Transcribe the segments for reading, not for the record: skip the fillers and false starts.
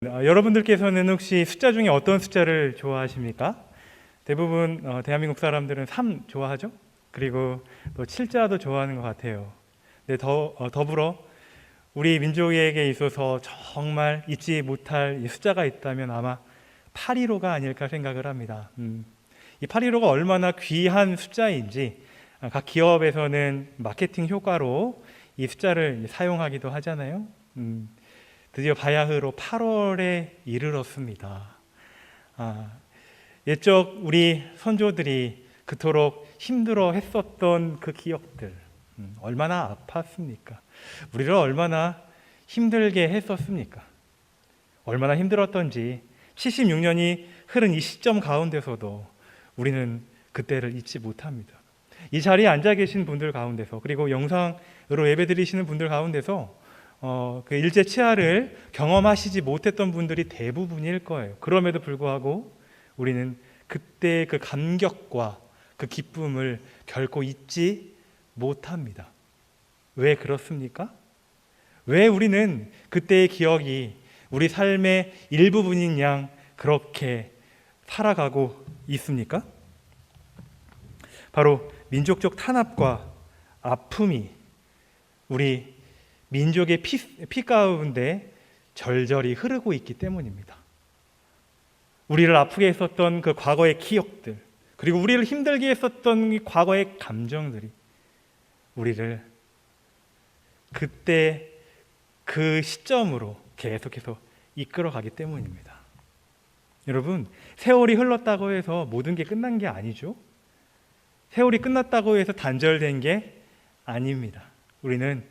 여러분들께서는 혹시 숫자 중에 어떤 숫자를 좋아하십니까? 대부분 대한민국 사람들은 3 좋아하죠? 그리고 또 7자도 좋아하는 것 같아요. 근데 더불어 우리 민족에게 있어서 정말 잊지 못할 이 숫자가 있다면 아마 815가 아닐까 생각을 합니다. 이 815가 얼마나 귀한 숫자인지 각 기업에서는 마케팅 효과로 이 숫자를 사용하기도 하잖아요. 드디어 바야흐로 8월에 이르렀습니다. 옛적 우리 선조들이 그토록 힘들어 했었던 그 기억들, 얼마나 아팠습니까? 우리를 얼마나 힘들게 했었습니까? 얼마나 힘들었던지 76년이 흐른 이 시점 가운데서도 우리는 그때를 잊지 못합니다. 이 자리에 앉아 계신 분들 가운데서, 그리고 영상으로 예배드리시는 분들 가운데서 그 일제 치하를 경험하시지 못했던 분들이 대부분일 거예요. 그럼에도 불구하고 우리는 그때 그 감격과 그 기쁨을 결코 잊지 못합니다. 왜 그렇습니까? 왜 우리는 그때의 기억이 우리 삶의 일부분인 양 그렇게 살아가고 있습니까? 바로 민족적 탄압과 아픔이 우리 민족의 피 가운데 절절히 흐르고 있기 때문입니다. 우리를 아프게 했었던 그 과거의 기억들, 그리고 우리를 힘들게 했었던 이 과거의 감정들이 우리를 그때 그 시점으로 계속해서 이끌어가기 때문입니다. 여러분, 세월이 흘렀다고 해서 모든 게 끝난 게 아니죠. 세월이 끝났다고 해서 단절된 게 아닙니다. 우리는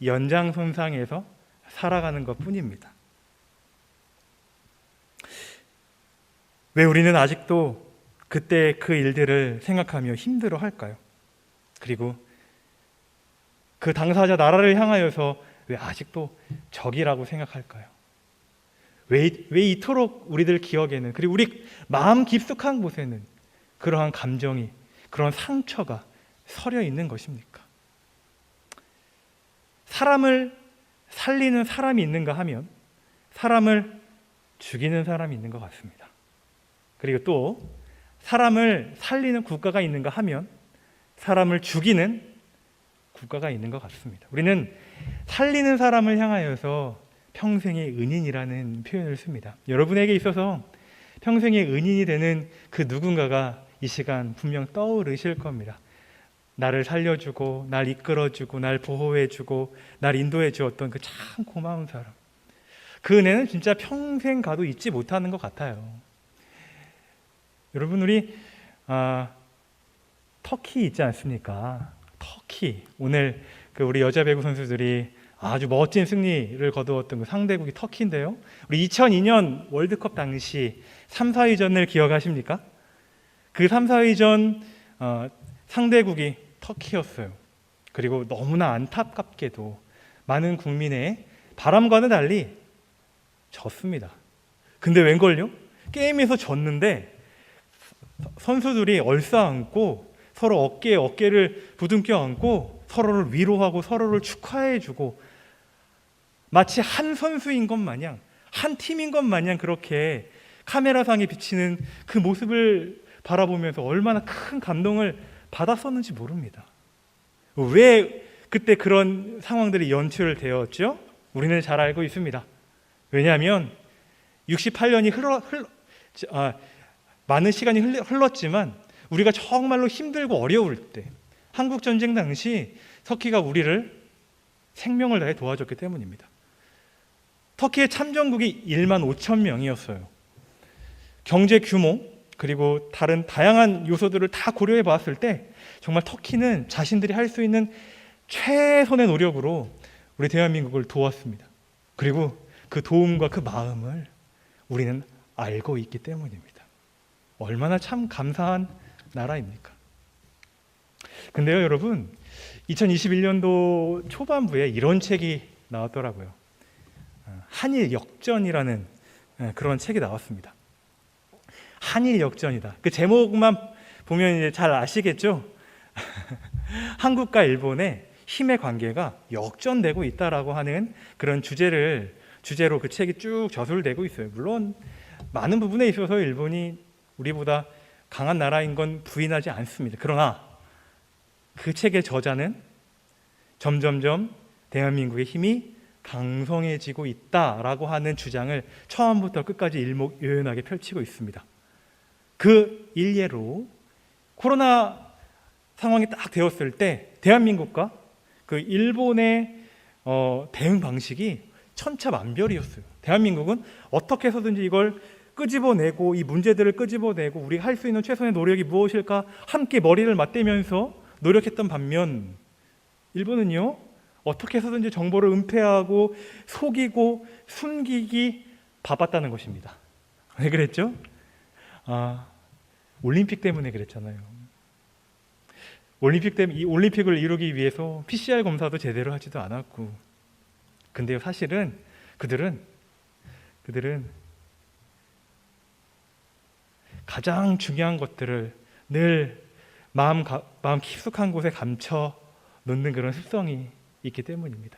연장선상에서 살아가는 것뿐입니다. 왜 우리는 아직도 그때 그 일들을 생각하며 힘들어할까요? 그리고 그 당사자 나라를 향하여서 왜 아직도 적이라고 생각할까요? 왜 이토록 우리들 기억에는, 그리고 우리 마음 깊숙한 곳에는 그러한 감정이, 그런 상처가 서려 있는 것입니까? 사람을 살리는 사람이 있는가 하면 사람을 죽이는 사람이 있는 것 같습니다. 그리고 또 사람을 살리는 국가가 있는가 하면 사람을 죽이는 국가가 있는 것 같습니다. 우리는 살리는 사람을 향하여서 평생의 은인이라는 표현을 씁니다. 여러분에게 있어서 평생의 은인이 되는 그 누군가가 이 시간 분명 떠오르실 겁니다. 나를 살려주고 날 이끌어주고 날 보호해주고 날 인도해 주었던 그 참 고마운 사람, 그 은혜는 진짜 평생 가도 잊지 못하는 것 같아요. 여러분, 우리 터키 있지 않습니까? 터키, 오늘 그 우리 여자 배구 선수들이 아주 멋진 승리를 거두었던 그 상대국이 터키인데요, 우리 2002년 월드컵 당시 3, 4위전을 기억하십니까? 그 3, 4위전 상대국이 터키였어요. 그리고 너무나 안타깝게도 많은 국민의 바람과는 달리 졌습니다. 근데 웬걸요? 게임에서 졌는데 선수들이 얼싸안고 서로 어깨에 어깨를 부둥켜 안고 서로를 위로하고 서로를 축하해주고 마치 한 선수인 것 마냥, 한 팀인 것 마냥 그렇게 카메라상에 비치는 그 모습을 바라보면서 얼마나 큰 감동을 받았었는지 모릅니다. 왜 그때 그런 상황들이 연출되었죠? 우리는 잘 알고 있습니다. 왜냐하면 68년이 많은 시간이 흘렀지만 우리가 정말로 힘들고 어려울 때, 한국전쟁 당시 터키가 우리를 생명을 다해 도와줬기 때문입니다. 터키의 참전국이 1만 5천 명이었어요. 경제 규모, 그리고 다른 다양한 요소들을 다 고려해 봤을 때 정말 터키는 자신들이 할 수 있는 최선의 노력으로 우리 대한민국을 도왔습니다. 그리고 그 도움과 그 마음을 우리는 알고 있기 때문입니다. 얼마나 참 감사한 나라입니까? 근데요, 여러분, 2021년도 초반부에 이런 책이 나왔더라고요. 한일 역전이라는 그런 책이 나왔습니다. 한일 역전이다. 그 제목만 보면 이제 잘 아시겠죠? 한국과 일본의 힘의 관계가 역전되고 있다라고 하는 그런 주제를 주제로 그 책이 쭉 저술되고 있어요. 물론 많은 부분에 있어서 일본이 우리보다 강한 나라인 건 부인하지 않습니다. 그러나 그 책의 저자는 점점점 대한민국의 힘이 강성해지고 있다라고 하는 주장을 처음부터 끝까지 일목요연하게 펼치고 있습니다. 그 일례로 코로나 상황이 딱 되었을 때 대한민국과 그 일본의 대응 방식이 천차만별이었어요. 대한민국은 어떻게 해서든지 이걸 끄집어내고 이 문제들을 끄집어내고 우리가 할 수 있는 최선의 노력이 무엇일까 함께 머리를 맞대면서 노력했던 반면 일본은요 어떻게 해서든지 정보를 은폐하고 속이고 숨기기 바빴다는 것입니다. 왜 그랬죠? 올림픽 때문에 그랬잖아요. 이 올림픽을 이루기 위해서 PCR 검사도 제대로 하지도 않았고, 근데요 사실은 그들은 가장 중요한 것들을 늘 마음 깊숙한 곳에 감춰 놓는 그런 습성이 있기 때문입니다.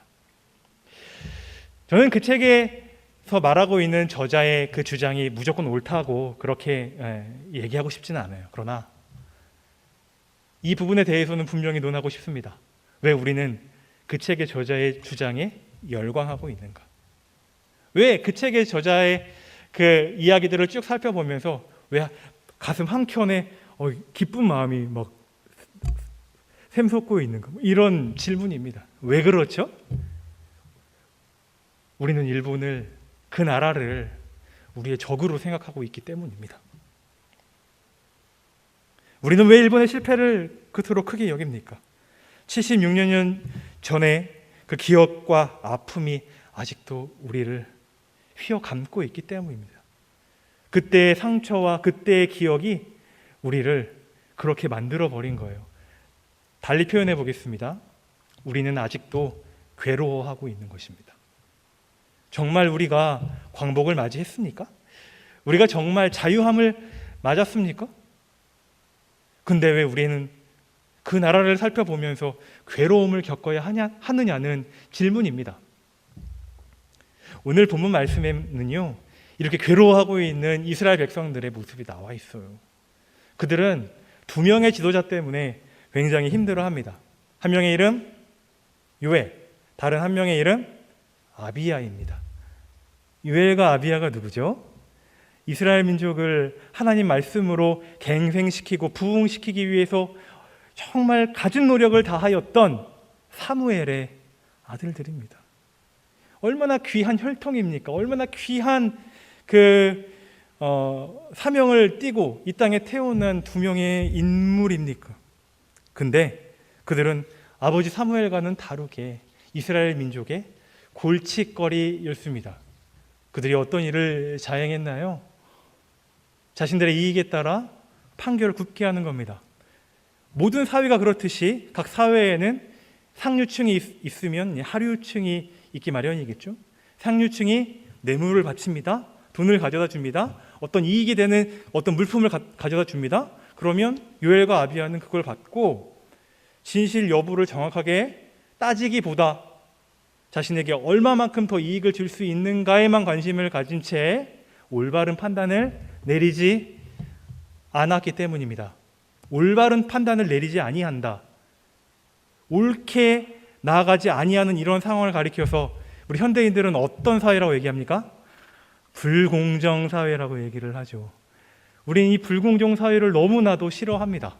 저는 그 책에서 말하고 있는 저자의 그 주장이 무조건 옳다고 그렇게 얘기하고 싶지는 않아요. 그러나 이 부분에 대해서는 분명히 논하고 싶습니다. 왜 우리는 그 책의 저자의 주장에 열광하고 있는가? 왜 그 책의 저자의 그 이야기들을 쭉 살펴보면서 왜 가슴 한켠에 기쁜 마음이 막 샘솟고 있는가? 이런 질문입니다. 왜 그렇죠? 우리는 일본을, 그 나라를 우리의 적으로 생각하고 있기 때문입니다. 우리는 왜 일본의 실패를 그토록 크게 여깁니까? 76년 전에 그 기억과 아픔이 아직도 우리를 휘어감고 있기 때문입니다. 그때의 상처와 그때의 기억이 우리를 그렇게 만들어버린 거예요. 달리 표현해 보겠습니다. 우리는 아직도 괴로워하고 있는 것입니다. 정말 우리가 광복을 맞이했습니까? 우리가 정말 자유함을 맞았습니까? 근데 왜 우리는 그 나라를 살펴보면서 괴로움을 겪어야 하느냐는 질문입니다. 오늘 본문 말씀에는요, 이렇게 괴로워하고 있는 이스라엘 백성들의 모습이 나와 있어요. 그들은 두 명의 지도자 때문에 굉장히 힘들어합니다. 한 명의 이름 요엘, 다른 한 명의 이름 아비야입니다. 요엘과 아비야가 누구죠? 이스라엘 민족을 하나님 말씀으로 갱생시키고 부흥시키기 위해서 정말 갖은 노력을 다하였던 사무엘의 아들들입니다. 얼마나 귀한 혈통입니까? 얼마나 귀한 사명을 띠고 이 땅에 태어난 두 명의 인물입니까? 근데 그들은 아버지 사무엘과는 다르게 이스라엘 민족의 골칫거리였습니다. 그들이 어떤 일을 자행했나요? 자신들의 이익에 따라 판결을 굽게 하는 겁니다. 모든 사회가 그렇듯이 각 사회에는 상류층이 있으면 하류층이 있기 마련이겠죠. 상류층이 뇌물을 바칩니다. 돈을 가져다 줍니다. 어떤 이익이 되는 어떤 물품을 가져다 줍니다. 그러면 요엘과 아비야는 그걸 받고 진실 여부를 정확하게 따지기보다 자신에게 얼마만큼 더 이익을 줄 수 있는가에만 관심을 가진 채 올바른 판단을 내리지 않았기 때문입니다. 올바른 판단을 내리지 아니한다, 옳게 나아가지 아니하는 이런 상황을 가리켜서 우리 현대인들은 어떤 사회라고 얘기합니까? 불공정 사회라고 얘기를 하죠. 우리는 이 불공정 사회를 너무나도 싫어합니다.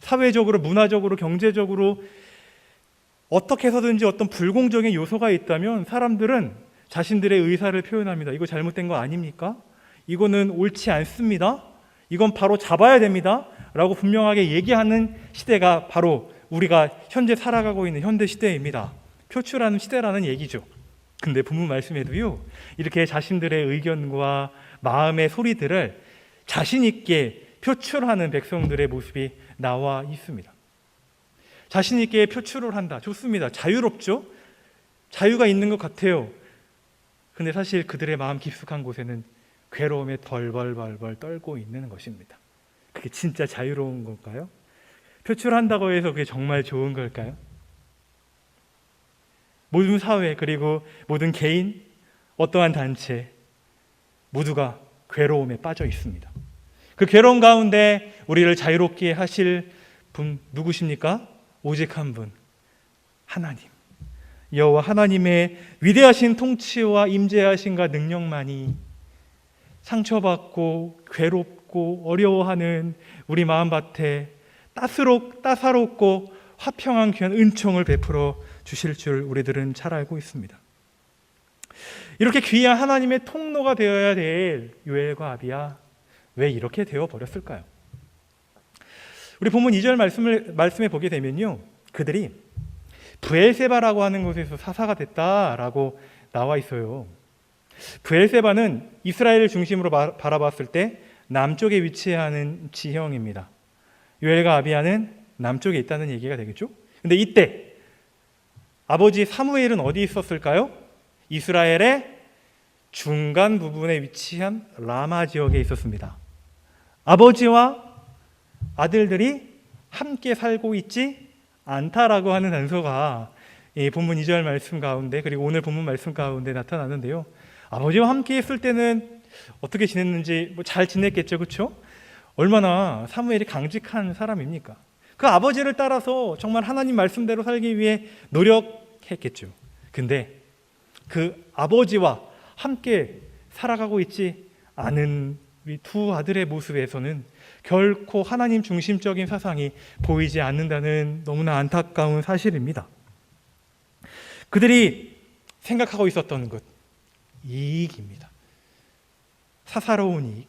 사회적으로, 문화적으로, 경제적으로 어떻게 해서든지 어떤 불공정의 요소가 있다면 사람들은 자신들의 의사를 표현합니다. 이거 잘못된 거 아닙니까? 이거는 옳지 않습니다. 이건 바로 잡아야 됩니다. 라고 분명하게 얘기하는 시대가 바로 우리가 현재 살아가고 있는 현대 시대입니다. 표출하는 시대라는 얘기죠. 근데 본문 말씀에도요, 이렇게 자신들의 의견과 마음의 소리들을 자신 있게 표출하는 백성들의 모습이 나와 있습니다. 자신 있게 표출을 한다. 좋습니다. 자유롭죠? 자유가 있는 것 같아요. 근데 사실 그들의 마음 깊숙한 곳에는 괴로움에 벌벌벌벌 떨고 있는 것입니다. 그게 진짜 자유로운 걸까요? 표출한다고 해서 그게 정말 좋은 걸까요? 모든 사회, 그리고 모든 개인, 어떠한 단체 모두가 괴로움에 빠져 있습니다. 그 괴로움 가운데 우리를 자유롭게 하실 분 누구십니까? 오직 한 분, 하나님. 여호와 하나님의 위대하신 통치와 임재하심과 능력만이 상처받고 괴롭고 어려워하는 우리 마음밭에 따사롭고 화평한 귀한 은총을 베풀어 주실 줄 우리들은 잘 알고 있습니다. 이렇게 귀한 하나님의 통로가 되어야 될 요엘과 아비야, 왜 이렇게 되어 버렸을까요? 우리 본문 2절 말씀에 보게 되면요, 그들이 브엘세바라고 하는 곳에서 사사가 됐다라고 나와 있어요. 브엘세바는 이스라엘을 중심으로 바라봤을 때 남쪽에 위치하는 지형입니다. 요엘과 아비야는 남쪽에 있다는 얘기가 되겠죠? 근데 이때 아버지 사무엘은 어디 있었을까요? 이스라엘의 중간 부분에 위치한 라마 지역에 있었습니다. 아버지와 아들들이 함께 살고 있지 않다라고 하는 단서가 이 본문 2절 말씀 가운데, 그리고 오늘 본문 말씀 가운데 나타나는데요. 아버지와 함께 있을 때는 어떻게 지냈는지 잘 지냈겠죠, 그렇죠? 얼마나 사무엘이 강직한 사람입니까? 그 아버지를 따라서 정말 하나님 말씀대로 살기 위해 노력했겠죠. 근데 그 아버지와 함께 살아가고 있지 않은 우리 두 아들의 모습에서는 결코 하나님 중심적인 사상이 보이지 않는다는 너무나 안타까운 사실입니다. 그들이 생각하고 있었던 것, 이익입니다. 사사로운 이익.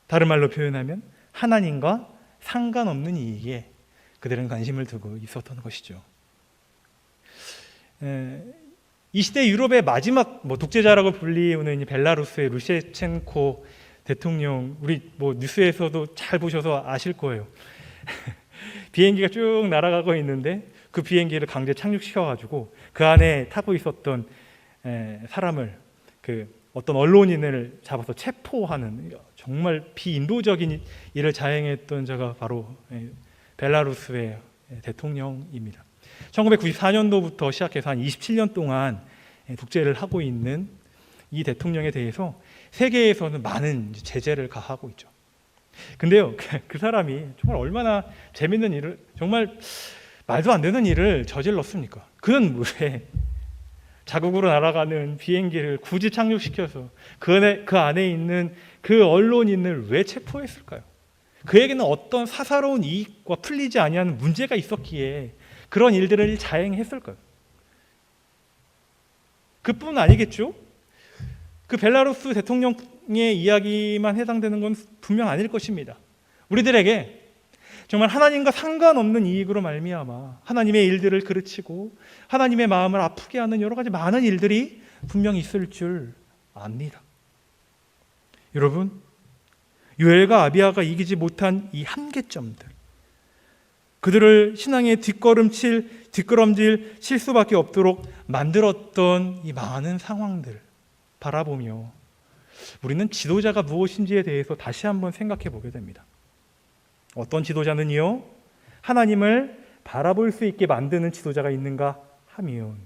다른 말로 표현하면 하나님과 상관없는 이익에 그들은 관심을 두고 있었던 것이죠. 이 시대 유럽의 마지막 독재자라고 불리우는 벨라루스의 루셰첸코 대통령, 우리 뉴스에서도 잘 보셔서 아실 거예요. 비행기가 쭉 날아가고 있는데 그 비행기를 강제 착륙시켜가지고 그 안에 타고 있었던 사람을 어떤 언론인을 잡아서 체포하는 정말 비인도적인 일을 자행했던 자가 바로 벨라루스의 대통령입니다. 1994년도부터 시작해서 한 27년 동안 독재를 하고 있는 이 대통령에 대해서 세계에서는 많은 제재를 가하고 있죠. 근데요, 그 사람이 정말 얼마나 재밌는 일을, 정말 말도 안 되는 일을 저질렀습니까? 그는 왜 자국으로 날아가는 비행기를 굳이 착륙시켜서 그 안에 있는 그 언론인을 왜 체포했을까요? 그에게는 어떤 사사로운 이익과 풀리지 아니하는 문제가 있었기에 그런 일들을 자행했을까요? 그뿐 아니겠죠? 그 벨라루스 대통령의 이야기만 해당되는 건 분명 아닐 것입니다. 우리들에게 정말 하나님과 상관없는 이익으로 말미암아 하나님의 일들을 그르치고 하나님의 마음을 아프게 하는 여러 가지 많은 일들이 분명히 있을 줄 압니다. 여러분, 요엘과 아비야가 이기지 못한 이 한계점들, 그들을 신앙의 뒷걸음질 칠 수밖에 없도록 만들었던 이 많은 상황들 바라보며 우리는 지도자가 무엇인지에 대해서 다시 한번 생각해 보게 됩니다. 어떤 지도자는요, 하나님을 바라볼 수 있게 만드는 지도자가 있는가 하면,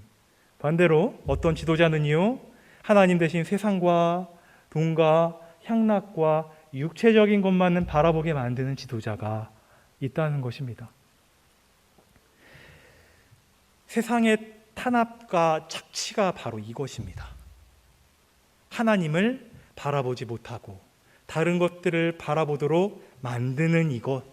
반대로 어떤 지도자는요, 하나님 대신 세상과 돈과 향락과 육체적인 것만은 바라보게 만드는 지도자가 있다는 것입니다. 세상의 탄압과 착취가 바로 이것입니다. 하나님을 바라보지 못하고 다른 것들을 바라보도록 만드는 이것.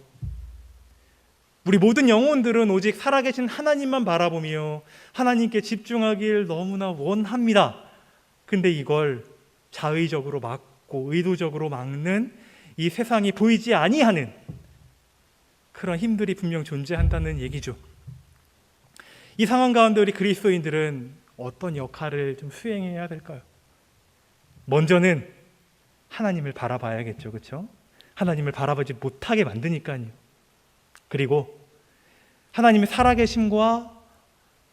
우리 모든 영혼들은 오직 살아계신 하나님만 바라보며 하나님께 집중하길 너무나 원합니다. 근데 이걸 자의적으로 막고 의도적으로 막는 이 세상이 보이지 아니하는 그런 힘들이 분명 존재한다는 얘기죠. 이 상황 가운데 우리 그리스도인들은 어떤 역할을 좀 수행해야 될까요? 먼저는 하나님을 바라봐야겠죠, 그렇죠? 하나님을 바라보지 못하게 만드니까요. 그리고 하나님의 살아계심과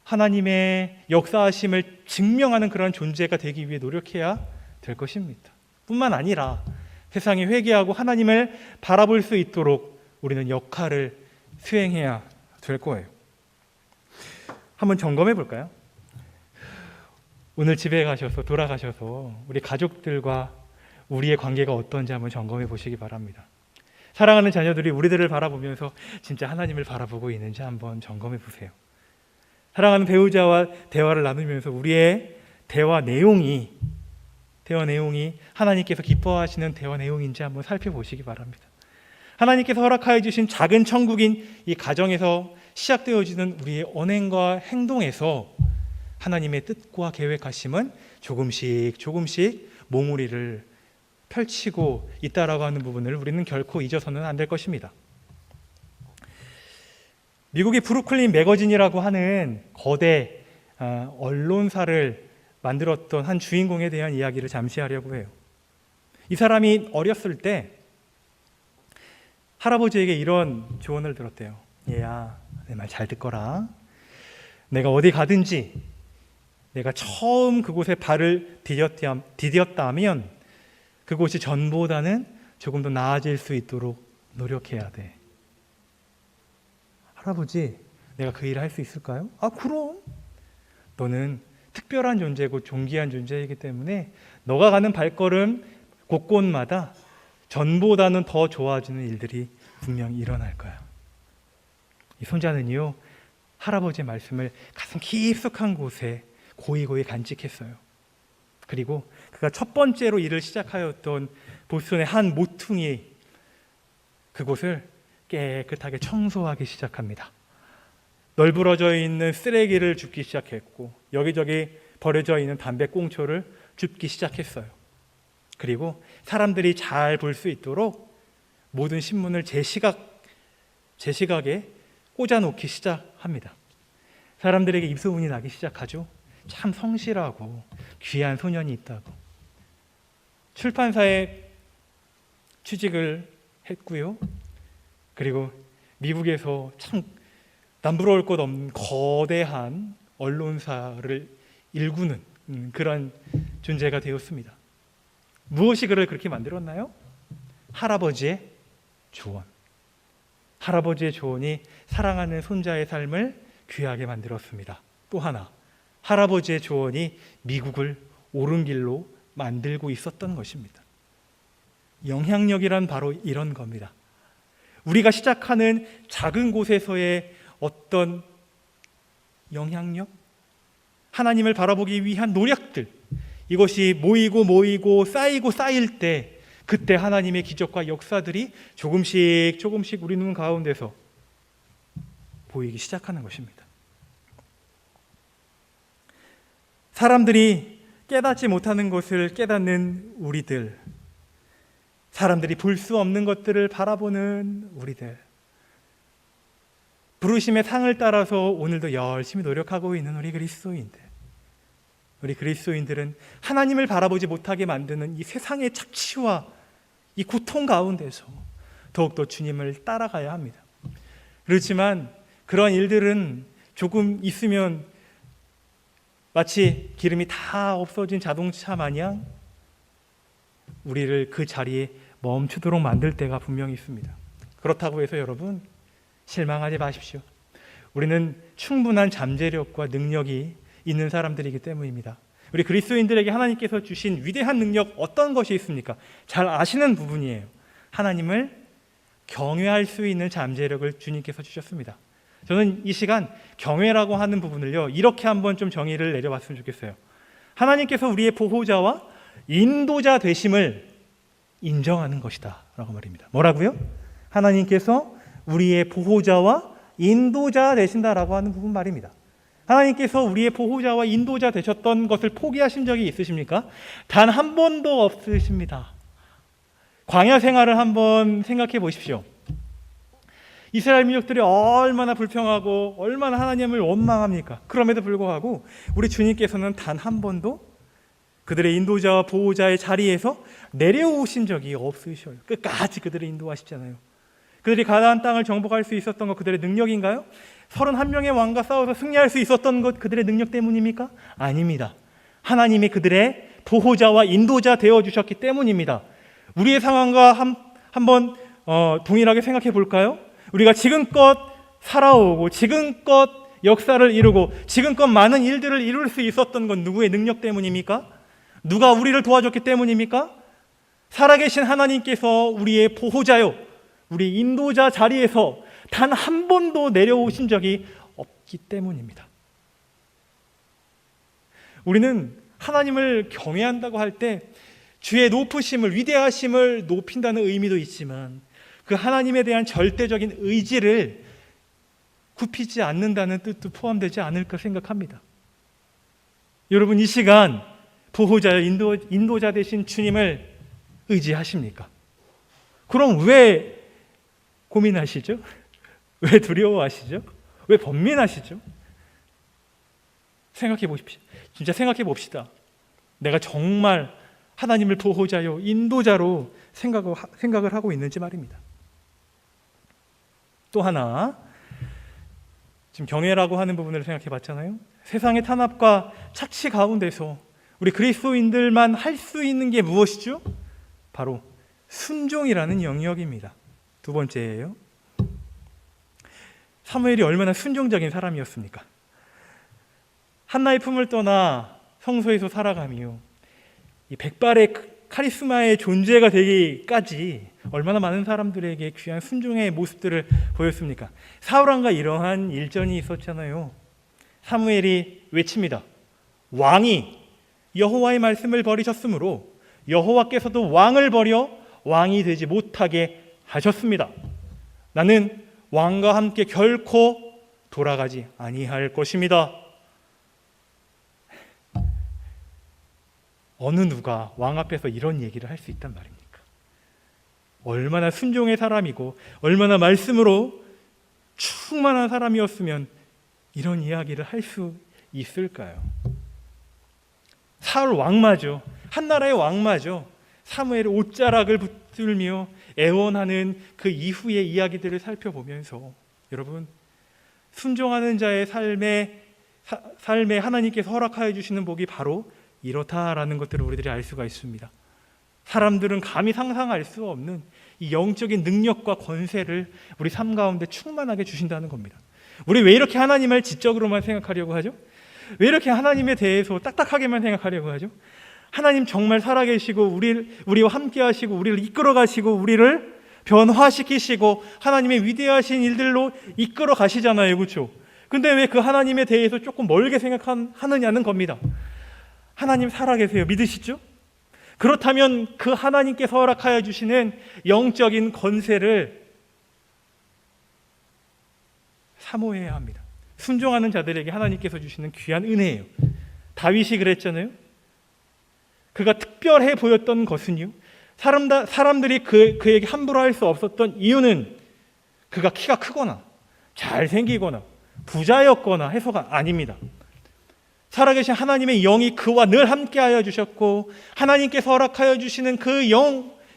하나님의 역사하심을 증명하는 그런 존재가 되기 위해 노력해야 될 것입니다. 뿐만 아니라 세상에 회개하고 하나님을 바라볼 수 있도록 우리는 역할을 수행해야 될 거예요. 한번 점검해 볼까요? 오늘 집에 가셔서 돌아가셔서 우리 가족들과 우리의 관계가 어떤지 한번 점검해 보시기 바랍니다. 사랑하는 자녀들이 우리들을 바라보면서 진짜 하나님을 바라보고 있는지 한번 점검해 보세요. 사랑하는 배우자와 대화를 나누면서 우리의 대화 내용이 하나님께서 기뻐하시는 대화 내용인지 한번 살펴보시기 바랍니다. 하나님께서 허락하여 주신 작은 천국인 이 가정에서 시작되어지는 우리의 언행과 행동에서 하나님의 뜻과 계획하심은 조금씩 몽우리를 펼치고 있다라고 하는 부분을 우리는 결코 잊어서는 안 될 것입니다. 미국의 브루클린 매거진이라고 하는 거대 언론사를 만들었던 한 주인공에 대한 이야기를 잠시 하려고 해요. 이 사람이 어렸을 때 할아버지에게 이런 조언을 들었대요. 얘야, 내 말 잘 듣거라. 내가 어디 가든지 내가 처음 그곳에 발을 디뎠다면 그곳이 전보다는 조금 더 나아질 수 있도록 노력해야 돼. 할아버지, 내가 그 일을 할 수 있을까요? 아, 그럼. 너는 특별한 존재고 존귀한 존재이기 때문에 너가 가는 발걸음 곳곳마다 전보다는 더 좋아지는 일들이 분명히 일어날 거야. 이 손자는요, 할아버지의 말씀을 가슴 깊숙한 곳에 고이고이 간직했어요. 그리고 그가 첫 번째로 일을 시작하였던 보스턴의 한 모퉁이, 그곳을 깨끗하게 청소하기 시작합니다. 널브러져 있는 쓰레기를 줍기 시작했고 여기저기 버려져 있는 담배꽁초를 줍기 시작했어요. 그리고 사람들이 잘 볼 수 있도록 모든 신문을 제 시각에 꽂아놓기 시작합니다. 사람들에게 입소문이 나기 시작하죠. 참 성실하고 귀한 소년이 있다고. 출판사에 취직을 했고요. 그리고 미국에서 참 남부러울 것 없는 거대한 언론사를 일구는 그런 존재가 되었습니다. 무엇이 그를 그렇게 만들었나요? 할아버지의 조언. 할아버지의 조언이 사랑하는 손자의 삶을 귀하게 만들었습니다. 또 하나, 할아버지의 조언이 미국을 옳은 길로 만들고 있었던 것입니다. 영향력이란 바로 이런 겁니다. 우리가 시작하는 작은 곳에서의 어떤 영향력, 하나님을 바라보기 위한 노력들, 이것이 모이고 쌓일 때 그때 하나님의 기적과 역사들이 조금씩 우리 눈 가운데서 보이기 시작하는 것입니다. 사람들이 깨닫지 못하는 것을 깨닫는 우리들, 사람들이 볼 수 없는 것들을 바라보는 우리들, 부르심의 상을 따라서 오늘도 열심히 노력하고 있는 우리 그리스도인들은 하나님을 바라보지 못하게 만드는 이 세상의 착취와 이 고통 가운데서 더욱더 주님을 따라가야 합니다. 그렇지만 그런 일들은 조금 있으면 마치 기름이 다 없어진 자동차 마냥 우리를 그 자리에 멈추도록 만들 때가 분명히 있습니다. 그렇다고 해서 여러분 실망하지 마십시오. 우리는 충분한 잠재력과 능력이 있는 사람들이기 때문입니다. 우리 그리스도인들에게 하나님께서 주신 위대한 능력 어떤 것이 있습니까? 잘 아시는 부분이에요. 하나님을 경외할 수 있는 잠재력을 주님께서 주셨습니다. 저는 이 시간 경외라고 하는 부분을요, 이렇게 한번 좀 정의를 내려봤으면 좋겠어요. 하나님께서 우리의 보호자와 인도자 되심을 인정하는 것이다 라고 말입니다. 뭐라고요? 하나님께서 우리의 보호자와 인도자 되신다라고 하는 부분 말입니다. 하나님께서 우리의 보호자와 인도자 되셨던 것을 포기하신 적이 있으십니까? 단 한 번도 없으십니다. 광야 생활을 한번 생각해 보십시오. 이스라엘 민족들이 얼마나 불평하고 얼마나 하나님을 원망합니까? 그럼에도 불구하고 우리 주님께서는 단 한 번도 그들의 인도자와 보호자의 자리에서 내려오신 적이 없으셔요. 끝까지 그들을 인도하시잖아요. 그들이 가나안 땅을 정복할 수 있었던 것 그들의 능력인가요? 31명의 왕과 싸워서 승리할 수 있었던 것 그들의 능력 때문입니까? 아닙니다. 하나님이 그들의 보호자와 인도자 되어주셨기 때문입니다. 우리의 상황과 한번 동일하게 생각해 볼까요? 우리가 지금껏 살아오고 지금껏 역사를 이루고 지금껏 많은 일들을 이룰 수 있었던 건 누구의 능력 때문입니까? 누가 우리를 도와줬기 때문입니까? 살아계신 하나님께서 우리의 보호자요, 우리 인도자 자리에서 단 한 번도 내려오신 적이 없기 때문입니다. 우리는 하나님을 경외한다고 할 때 주의 높으심을, 위대하심을 높인다는 의미도 있지만 그 하나님에 대한 절대적인 의지를 굽히지 않는다는 뜻도 포함되지 않을까 생각합니다. 여러분, 이 시간 보호자여 인도자 되신 주님을 의지하십니까? 그럼 왜 고민하시죠? 왜 두려워하시죠? 왜 번민하시죠? 생각해 보십시오. 진짜 생각해 봅시다. 내가 정말 하나님을 보호자요, 인도자로 생각을 하고 있는지 말입니다. 또 하나, 지금 경외라고 하는 부분을 생각해 봤잖아요. 세상의 탄압과 착취 가운데서 우리 그리스도인들만 할 수 있는 게 무엇이죠? 바로 순종이라는 영역입니다. 두 번째예요. 사무엘이 얼마나 순종적인 사람이었습니까? 한나의 품을 떠나 성소에서 살아가며 이 백발의 카리스마의 존재가 되기까지 얼마나 많은 사람들에게 귀한 순종의 모습들을 보였습니까? 사울왕과 이러한 일전이 있었잖아요. 사무엘이 외칩니다. 왕이 여호와의 말씀을 버리셨으므로 여호와께서도 왕을 버려 왕이 되지 못하게 하셨습니다. 나는 왕과 함께 결코 돌아가지 아니할 것입니다. 어느 누가 왕 앞에서 이런 얘기를 할 수 있단 말입니까? 얼마나 순종의 사람이고 얼마나 말씀으로 충만한 사람이었으면 이런 이야기를 할 수 있을까요? 사울 왕마저, 한나라의 왕마저 사무엘의 옷자락을 붙들며 애원하는 그 이후의 이야기들을 살펴보면서 여러분, 순종하는 자의 삶에 하나님께서 허락하여 주시는 복이 바로 이렇다라는 것들을 우리들이 알 수가 있습니다. 사람들은 감히 상상할 수 없는 이 영적인 능력과 권세를 우리 삶 가운데 충만하게 주신다는 겁니다. 우리 왜 이렇게 하나님을 지적으로만 생각하려고 하죠? 왜 이렇게 하나님에 대해서 딱딱하게만 생각하려고 하죠? 하나님 정말 살아계시고 우리와 함께 하시고 우리를 이끌어 가시고 우리를 변화시키시고 하나님의 위대하신 일들로 이끌어 가시잖아요. 그렇죠? 근데 왜 그 하나님에 대해서 조금 멀게 생각하느냐는 겁니다. 하나님 살아계세요. 믿으시죠? 그렇다면 그 하나님께서 허락하여 주시는 영적인 권세를 사모해야 합니다. 순종하는 자들에게 하나님께서 주시는 귀한 은혜예요. 다윗이 그랬잖아요. 그가 특별해 보였던 것은요, 사람들이 그에게 함부로 할 수 없었던 이유는 그가 키가 크거나 잘생기거나 부자였거나 해서가 아닙니다. 살아계신 하나님의 영이 그와 늘 함께하여 주셨고 하나님께서 허락하여 주시는 그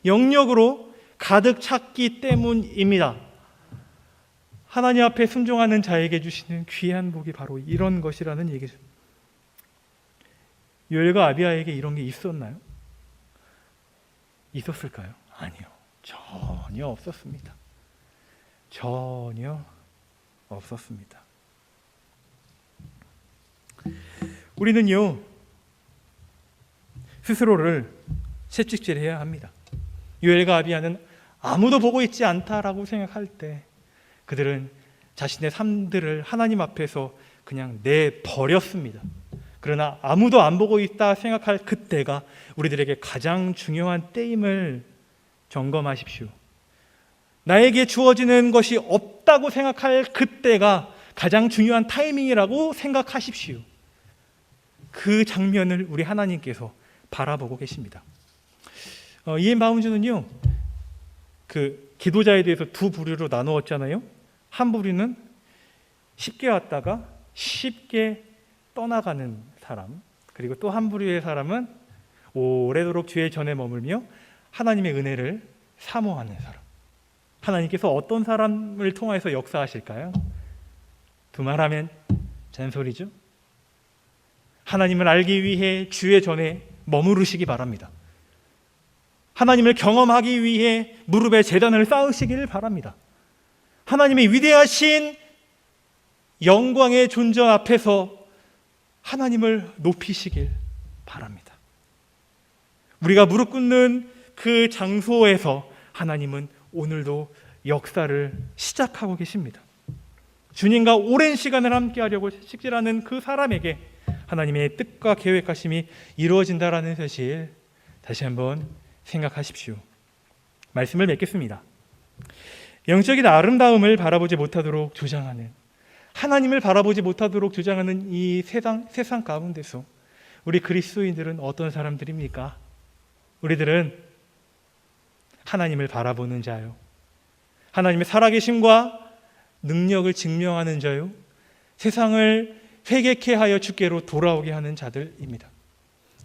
영역으로 가득 찼기 때문입니다. 하나님 앞에 순종하는 자에게 주시는 귀한 복이 바로 이런 것이라는 얘기죠. 요엘과 아비야에게 이런 게 있었나요? 있었을까요? 아니요. 전혀 없었습니다. 전혀 없었습니다. 우리는요, 스스로를 채찍질해야 합니다. 요엘과 아비야는 아무도 보고 있지 않다라고 생각할 때 그들은 자신의 삶들을 하나님 앞에서 그냥 내버렸습니다. 그러나 아무도 안 보고 있다 생각할 그때가 우리들에게 가장 중요한 때임을 점검하십시오. 나에게 주어지는 것이 없다고 생각할 그때가 가장 중요한 타이밍이라고 생각하십시오. 그 장면을 우리 하나님께서 바라보고 계십니다. 이엔 바운즈는요, 그 기도자에 대해서 두 부류로 나누었잖아요. 한 부류는 쉽게 왔다가 쉽게 떠나가는 사람, 그리고 또 한 부류의 사람은 오래도록 주의 전에 머물며 하나님의 은혜를 사모하는 사람. 하나님께서 어떤 사람을 통해서 역사하실까요? 두말하면 잔소리죠. 하나님을 알기 위해 주의 전에 머무르시기 바랍니다. 하나님을 경험하기 위해 무릎에 제단을 쌓으시기를 바랍니다. 하나님의 위대하신 영광의 존재 앞에서 하나님을 높이시길 바랍니다. 우리가 무릎 꿇는 그 장소에서 하나님은 오늘도 역사를 시작하고 계십니다. 주님과 오랜 시간을 함께하려고 식질하는 그 사람에게 하나님의 뜻과 계획하심이 이루어진다라는 사실 다시 한번 생각하십시오. 말씀을 맺겠습니다. 영적인 아름다움을 바라보지 못하도록 주장하는, 하나님을 바라보지 못하도록 주장하는 이 세상 가운데서 우리 그리스도인들은 어떤 사람들입니까? 우리들은 하나님을 바라보는 자요, 하나님의 살아계심과 능력을 증명하는 자요, 세상을 회개케 하여 주께로 돌아오게 하는 자들입니다.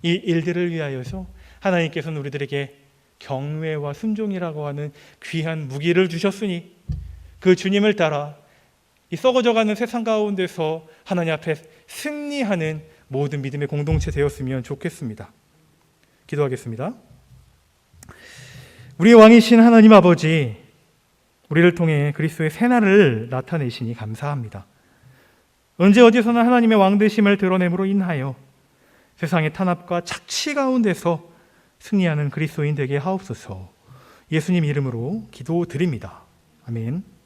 이 일들을 위하여서 하나님께서는 우리들에게 경외와 순종이라고 하는 귀한 무기를 주셨으니 그 주님을 따라 이 썩어져가는 세상 가운데서 하나님 앞에 승리하는 모든 믿음의 공동체 되었으면 좋겠습니다. 기도하겠습니다. 우리의 왕이신 하나님 아버지, 우리를 통해 그리스도의 새날을 나타내시니 감사합니다. 언제 어디서나 하나님의 왕되심을 드러냄으로 인하여 세상의 탄압과 착취 가운데서 승리하는 그리스도인 되게 하옵소서. 예수님 이름으로 기도드립니다. 아멘.